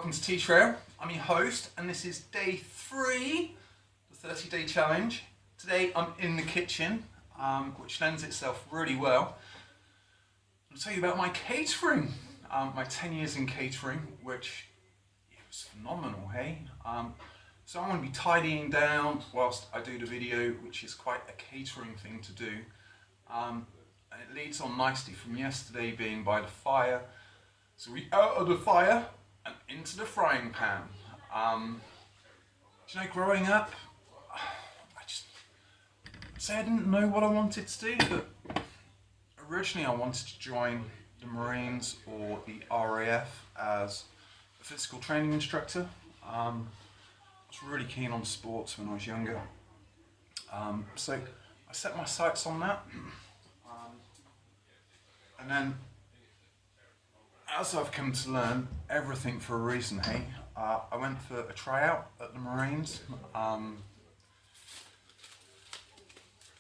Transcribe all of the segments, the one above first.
welcome to T-Trail. I'm your host and this is day 3, the 30-day challenge. Today I'm in the kitchen, which lends itself really well. I'll tell you about my catering, my 10 years in catering, which was phenomenal, hey? So I'm going to be tidying down whilst I do the video, which is quite a catering thing to do. And it leads on nicely from yesterday being by the fire. So we out of the fire and into the frying pan. Do you know, growing up, I'd say I didn't know what I wanted to do, but originally I wanted to join the Marines or the RAF as a physical training instructor. I was really keen on sports when I was younger. So I set my sights on that. And then, as I've come to learn, everything for a reason, hey? I went for a tryout at the Marines, and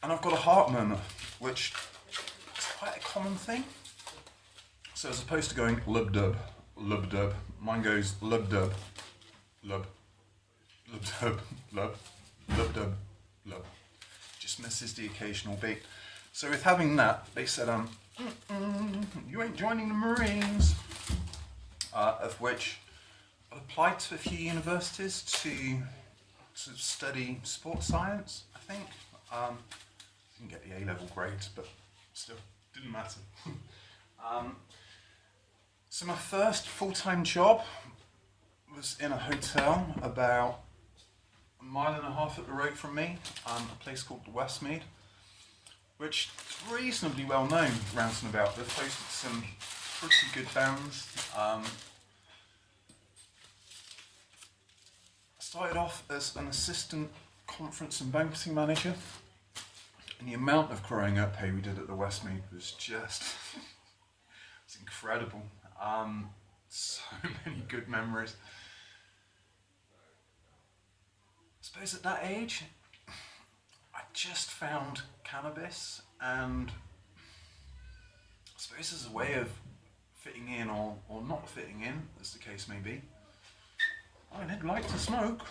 I've got a heart murmur, which is quite a common thing. So as opposed to going lub-dub, mine goes lub-dub, lub, lub-dub, lub, lub-dub, lub. Just misses the occasional beat. So with having that, they said, you ain't joining the Marines, of which I applied to a few universities to study sports science, I think. Didn't get the A-level grades, but still, didn't matter. So my first full-time job was in a hotel about 1.5 miles up the road from me, a place called the Westmead, which is reasonably well known around and about. They've hosted some pretty good bands. I started off as an assistant conference and banqueting manager, and the amount of growing up we did at the Westmead was just it's incredible. So many good memories. I suppose at that age I just found cannabis, and I suppose as a way of fitting in or not fitting in, as the case may be. I did like to smoke.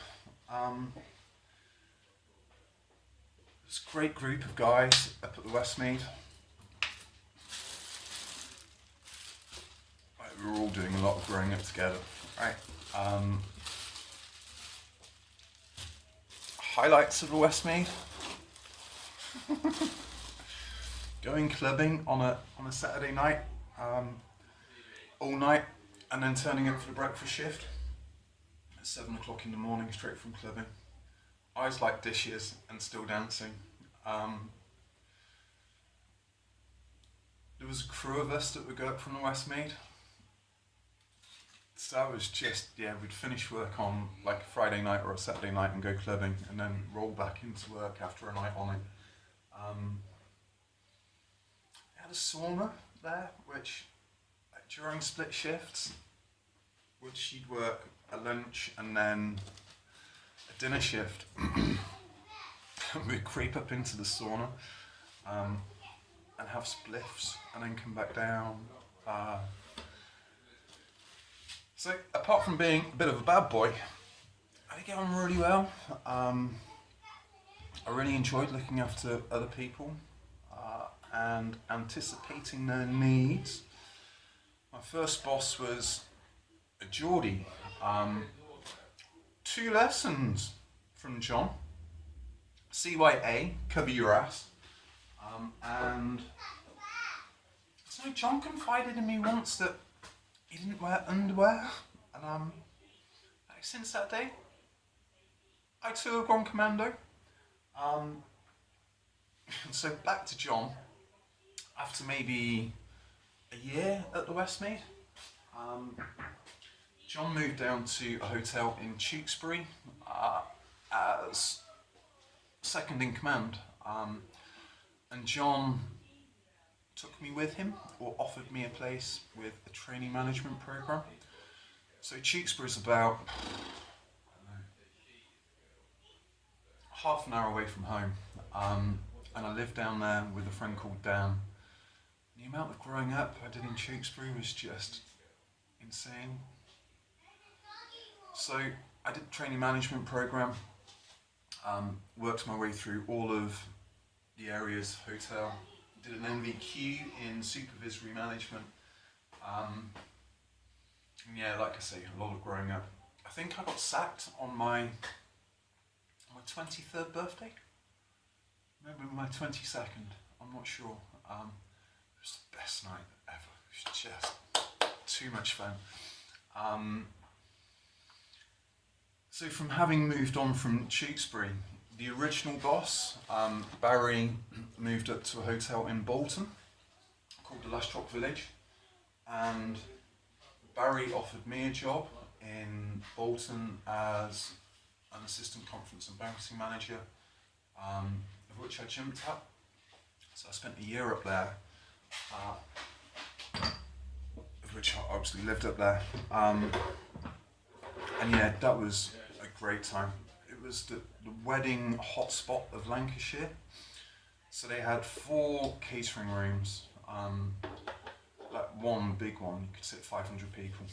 This great group of guys up at the Westmead. We were all doing a lot of growing up together, right? Highlights of the Westmead. Going clubbing on a Saturday night, all night, and then turning up for the breakfast shift at 7 o'clock in the morning, straight from clubbing. Eyes like dishes and still dancing. There was a crew of us that would go up from the Westmead. So that was just, we'd finish work on like a Friday night or a Saturday night and go clubbing, and then roll back into work after a night on it. We had a sauna there, which during split shifts, which you'd work a lunch and then a dinner shift, we'd creep up into the sauna and have spliffs and then come back down. So apart from being a bit of a bad boy, I did get on really well. I really enjoyed looking after other people and anticipating their needs. My first boss was a Geordie. 2 lessons from John. CYA, cover your ass. And so John confided in me once that he didn't wear underwear, and since that day, I too have gone commando. So back to John. After maybe a year at the Westmead, John moved down to a hotel in Tewkesbury as second in command, and John took me with him, or offered me a place with a training management program. So Tewkesbury is about half an hour away from home, and I lived down there with a friend called Dan. The amount of growing up I did in Tewkesbury was just insane. So I did the training management program, worked my way through all of the areas hotel, did an NVQ in supervisory management. And yeah, like I say, a lot of growing up. I think I got sacked on my 23rd birthday, maybe my 22nd, I'm not sure. It was the best night ever. It was just too much fun. So from having moved on from Tewkesbury, the original boss, Barry, moved up to a hotel in Bolton called the Lastrock Village, and Barry offered me a job in Bolton as an assistant conference and banqueting manager, of which I jumped at. So I spent a year up there, of which I obviously lived up there. And yeah, that was a great time. It was the wedding hotspot of Lancashire. So they had 4 catering rooms, like one big one, you could sit 500 people.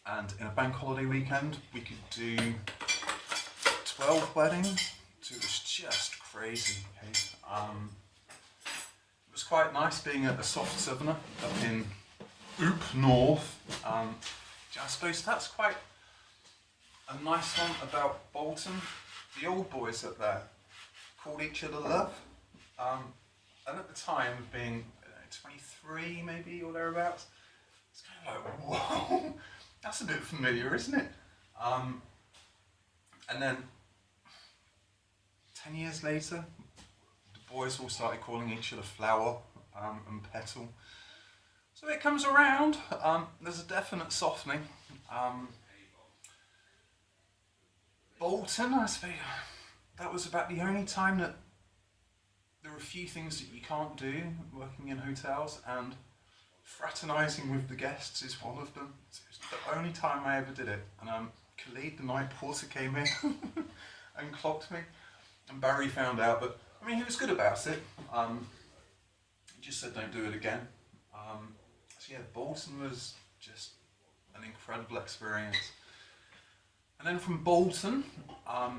And in a bank holiday weekend, we could do 12 weddings. So it was just crazy. Okay? It was quite nice being a soft southerner up in Oop North. I suppose that's quite a nice one about Bolton. The old boys up there called each other love. And at the time of being 23 maybe or thereabouts, it's kind of like, whoa, that's a bit familiar, isn't it? And then 10 years later, the boys all started calling each other flower and petal. So it comes around. There's a definite softening. Bolton, I suppose, that was about the only time that there are a few things that you can't do working in hotels, and fraternising with the guests is one of them. So it's the only time I ever did it. And Khalid, the night porter, came in and clocked me, and Barry found out, but I mean, he was good about it. He just said don't do it again. So yeah, Bolton was just an incredible experience. And then from Bolton, I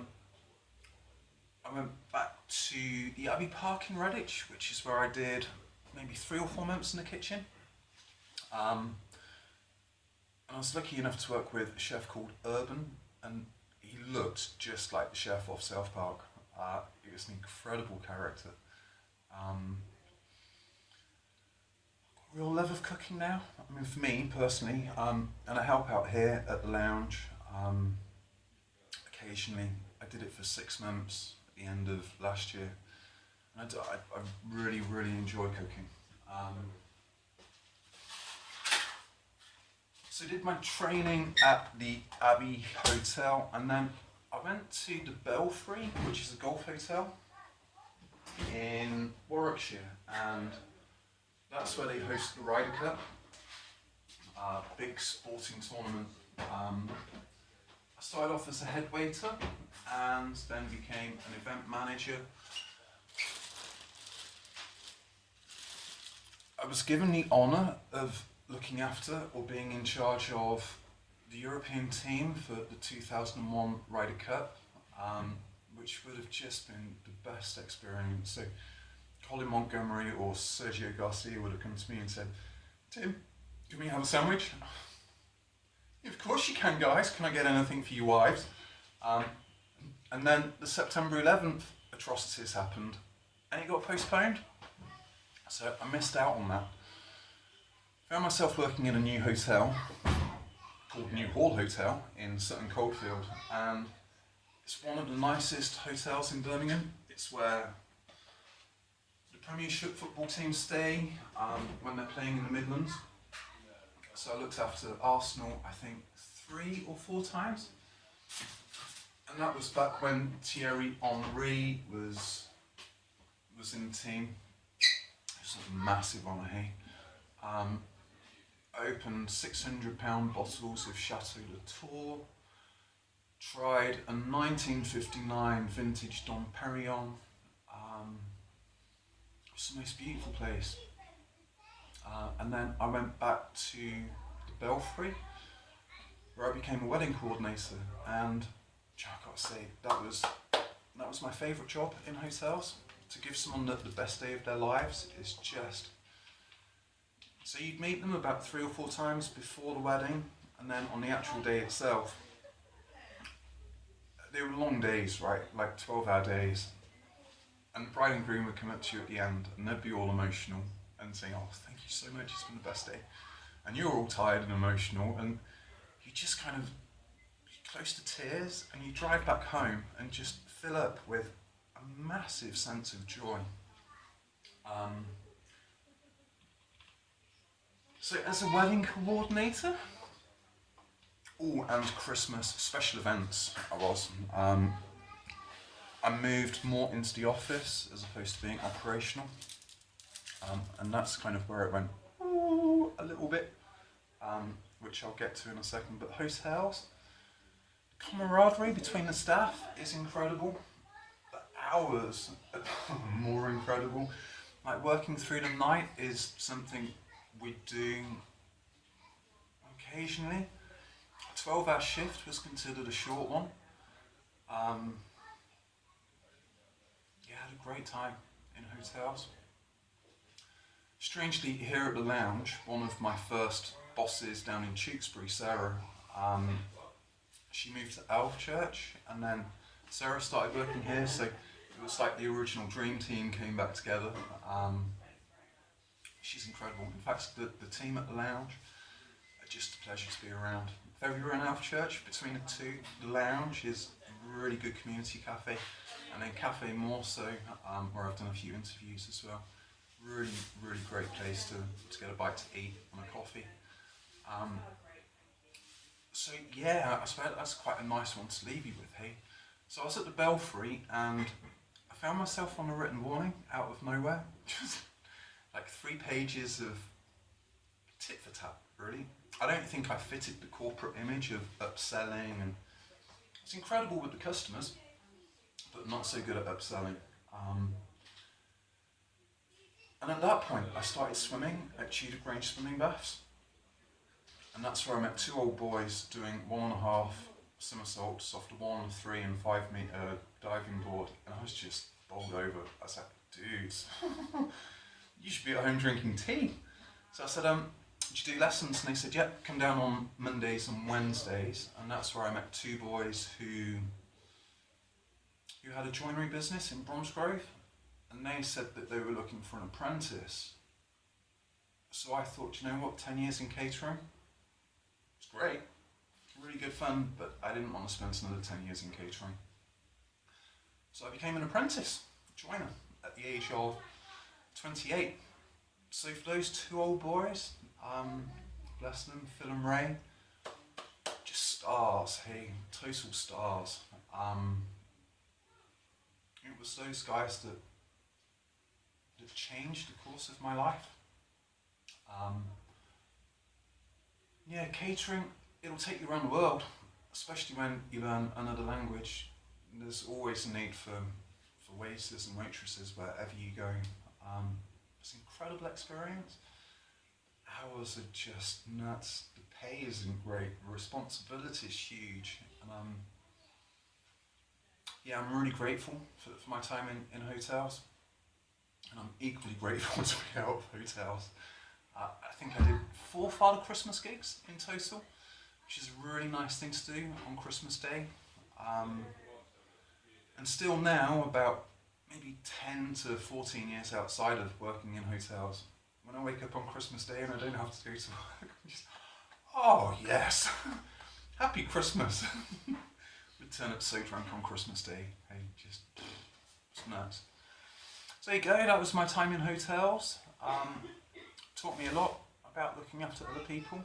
went back to the Abbey Park in Redditch, which is where I did maybe 3 or 4 months in the kitchen. And I was lucky enough to work with a chef called Urban, and he looked just like the chef off South Park. He was an incredible character. Real love of cooking now. I mean, for me personally, and I help out here at the lounge. Occasionally, I did it for 6 months at the end of last year. And I really, really enjoy cooking. So I did my training at the Abbey Hotel, and then I went to the Belfry, which is a golf hotel in Warwickshire, and that's where they host the Ryder Cup, big sporting tournament. I started off as a head waiter and then became an event manager. I was given the honour of looking after or being in charge of the European team for the 2001 Ryder Cup, which would have just been the best experience. So Colin Montgomery or Sergio Garcia would have come to me and said, Tim, can we have a sandwich? Of course you can, guys. Can I get anything for you wives? And then the September 11th atrocities happened and it got postponed. So I missed out on that. Found myself working in a new hotel called New Hall Hotel in Sutton Coldfield, and it's one of the nicest hotels in Birmingham. It's where the Premiership football teams stay when they're playing in the Midlands. So I looked after Arsenal, I think 3 or 4 times, and that was back when Thierry Henry was in the team. It was a massive honour, hey. I opened £600 bottles of Chateau Latour, tried a 1959 vintage Dom Perignon. It was the most beautiful place. And then I went back to the Belfry, where I became a wedding coordinator, and I've got to say that was my favourite job in hotels. To give someone the best day of their lives is just. So you'd meet them about 3 or 4 times before the wedding, and then on the actual day itself, they were long days, right? Like 12-hour days. And the bride and groom would come up to you at the end, and they'd be all emotional and saying, "Oh, thank you so much, it's been the best day." And you're all tired and emotional, and you just kind of close to tears, and you drive back home and just fill up with a massive sense of joy. So as a wedding coordinator, and Christmas special events, I moved more into the office as opposed to being operational, and that's kind of where it went a little bit, which I'll get to in a second. But hotels, camaraderie between the staff is incredible. The hours are more incredible. Like working through the night is something we do occasionally. A 12-hour shift was considered a short one. Yeah, I had a great time in hotels. Strangely, here at the lounge, one of my first bosses down in Tewkesbury, Sarah, she moved to Elf Church, and then Sarah started working here, so it was like the original dream team came back together. She's incredible. In fact, the team at the lounge are just a pleasure to be around. If ever you're in Elf Church, between the two, the lounge is a really good community cafe, and then Cafe More So, where I've done a few interviews as well. Really, really great place to get a bite to eat and a coffee. So yeah, I suppose that's quite a nice one to leave you with, hey? So I was at the Belfry, and I found myself on a written warning out of nowhere. Just like 3 pages of tit for tat, really. I don't think I fitted the corporate image of upselling, and it's incredible with the customers, but not so good at upselling. And at that point, I started swimming at Tudor Grange Swimming Baths, and that's where I met 2 old boys doing 1.5 somersaults off the 1, 3 and 5 metre diving board, and I was just bowled over. I was like, dudes, you should be at home drinking tea. So I said, did you do lessons? And they said, yep, come down on Mondays and Wednesdays. And that's where I met 2 boys who had a joinery business in Bromsgrove, and they said that they were looking for an apprentice. So I thought, you know what, 10 years in catering, it's great, really good fun, but I didn't want to spend another 10 years in catering. So I became an apprentice, joiner, at the age of 28. So for those 2 old boys, bless them, Phil and Ray, just stars, hey, total stars. It was those guys that changed the course of my life. Yeah, catering, it'll take you around the world, especially when you learn another language. There's always a need for waiters and waitresses wherever you go. It's an incredible experience. Hours are just nuts. The pay isn't great. The responsibility is huge. And yeah, I'm really grateful for my time in hotels. And I'm equally grateful to be out of hotels. I think I did 4 Father Christmas gigs in total, which is a really nice thing to do on Christmas Day. And still now, about maybe 10 to 14 years outside of working in hotels, when I wake up on Christmas Day and I don't have to go to work, I'm just, oh yes, happy Christmas. We'd turn up so drunk on Christmas Day, hey, just, it's nuts. So there you go, that was my time in hotels. Taught me a lot about looking after other people.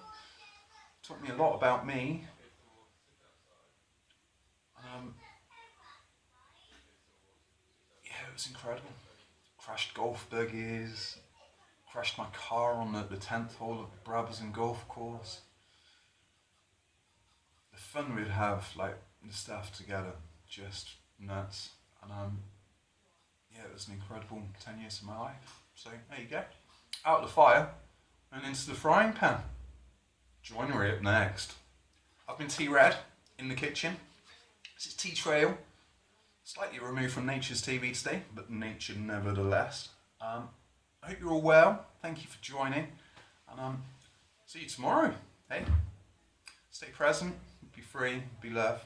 Taught me a lot about me. Yeah, it was incredible. Crashed golf buggies, crashed my car on the 10th hole of the Brabazon golf course. The fun we'd have, like the staff together, just nuts. And yeah, it was an incredible 10 years of my life. So there you go. Out of the fire and into the frying pan. Joinery up next. I've been T-Red in the kitchen. This is T-Trail, slightly removed from Nature's TV today, but nature nevertheless. I hope you're all well. Thank you for joining, and see you tomorrow. Hey, stay present, be free, be love.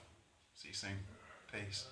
See you soon. Peace.